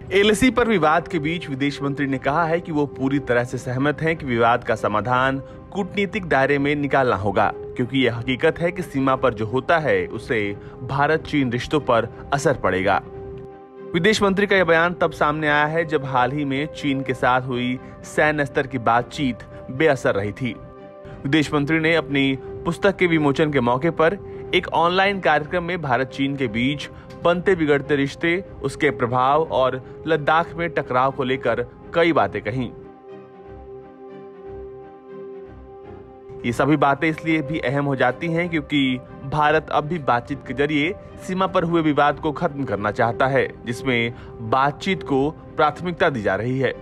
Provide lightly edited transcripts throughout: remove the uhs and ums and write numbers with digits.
LAC पर विवाद के बीच विदेश मंत्री ने कहा है कि वो पूरी तरह से सहमत हैं कि विवाद का समाधान कूटनीतिक दायरे में निकालना होगा, क्योंकि यह हकीकत है कि सीमा पर जो होता है उससे भारत चीन रिश्तों पर असर पड़ेगा। विदेश मंत्री का यह बयान तब सामने आया है जब हाल ही में चीन के साथ हुई सैन्य स्तर की बातचीत बेअसर रही थी। विदेश मंत्री ने अपनी पुस्तक के विमोचन के मौके पर एक ऑनलाइन कार्यक्रम में भारत चीन के बीच बनते बिगड़ते रिश्ते, उसके प्रभाव और लद्दाख में टकराव को लेकर कई बातें कहीं। ये सभी बातें इसलिए भी अहम हो जाती हैं क्योंकि भारत अब भी बातचीत के जरिए सीमा पर हुए विवाद को खत्म करना चाहता है, जिसमें बातचीत को प्राथमिकता दी जा रही है।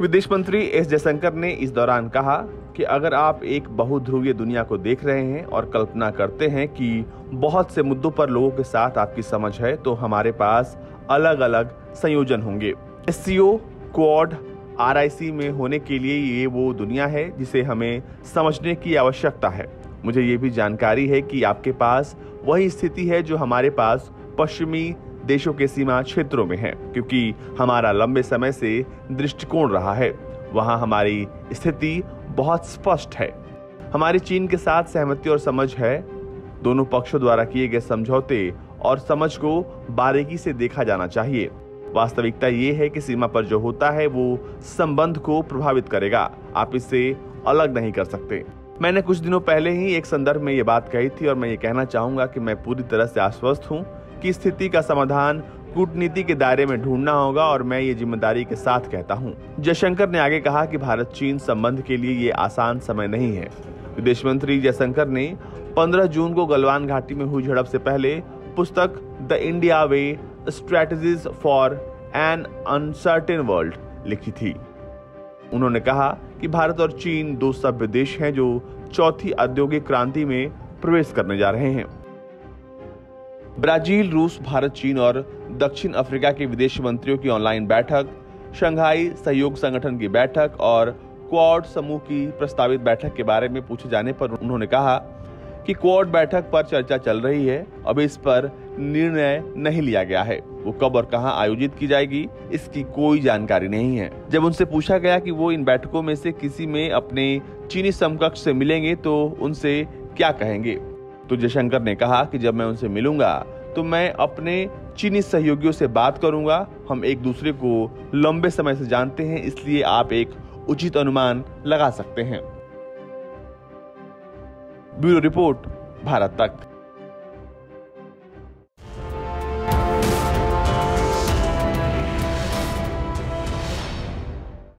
विदेश मंत्री एस जयशंकर ने इस दौरान कहा कि अगर आप एक बहुध्रुवीय दुनिया को देख रहे हैं और कल्पना करते हैं कि बहुत से मुद्दों पर लोगों के साथ आपकी समझ है, तो हमारे पास अलग अलग संयोजन होंगे। एससीओ, क्वाड, आरआईसी में होने के लिए ये वो दुनिया है जिसे हमें समझने की आवश्यकता है। मुझे ये भी जानकारी है कि आपके पास वही स्थिति है जो हमारे पास पश्चिमी देशों के सीमा क्षेत्रों में है, क्योंकि हमारा लंबे समय से दृष्टिकोण रहा है। वहां हमारी स्थिति बहुत स्पष्ट है। हमारी चीन के साथ सहमति और समझ है। दोनों पक्षों द्वारा किए गए समझौते और समझ को बारीकी से देखा जाना चाहिए। वास्तविकता ये है कि सीमा पर जो होता है वो संबंध को प्रभावित करेगा। आप इससे अलग नहीं कर सकते। मैंने कुछ दिनों पहले ही एक संदर्भ में ये बात कही थी और मैं ये कहना चाहूंगा कि मैं पूरी तरह से आश्वस्त हूँ कि स्थिति का समाधान कूटनीति के दायरे में ढूंढना होगा और मैं ये जिम्मेदारी के साथ कहता हूं। जयशंकर ने आगे कहा कि भारत चीन संबंध के लिए ये आसान समय नहीं है। विदेश मंत्री जयशंकर ने 15 जून को गलवान घाटी में हुई झड़प से पहले पुस्तक the India way strategies for an uncertain world लिखी थी। उन्होंने कहा कि भारत और चीन दो सभ्य देश हैं जो चौथी औद्योगिक क्रांति में प्रवेश करने जा रहे हैं। ब्राजील, रूस, भारत, चीन और दक्षिण अफ्रीका के विदेश मंत्रियों की ऑनलाइन बैठक, शंघाई सहयोग संगठन की बैठक और क्वाड समूह की प्रस्तावित बैठक के बारे में पूछे जाने पर उन्होंने कहा कि क्वाड बैठक पर चर्चा चल रही है, अभी इस पर निर्णय नहीं लिया गया है। वो कब और कहां आयोजित की जाएगी इसकी कोई जानकारी नहीं है। जब उनसे पूछा गया कि वो इन बैठकों में से किसी में अपने चीनी समकक्ष से मिलेंगे तो उनसे क्या कहेंगे, तो जयशंकर ने कहा कि जब मैं उनसे मिलूंगा तो मैं अपने चीनी सहयोगियों से बात करूंगा। हम एक दूसरे को लंबे समय से जानते हैं, इसलिए आप एक उचित अनुमान लगा सकते हैं। ब्यूरो रिपोर्ट, भारत तक।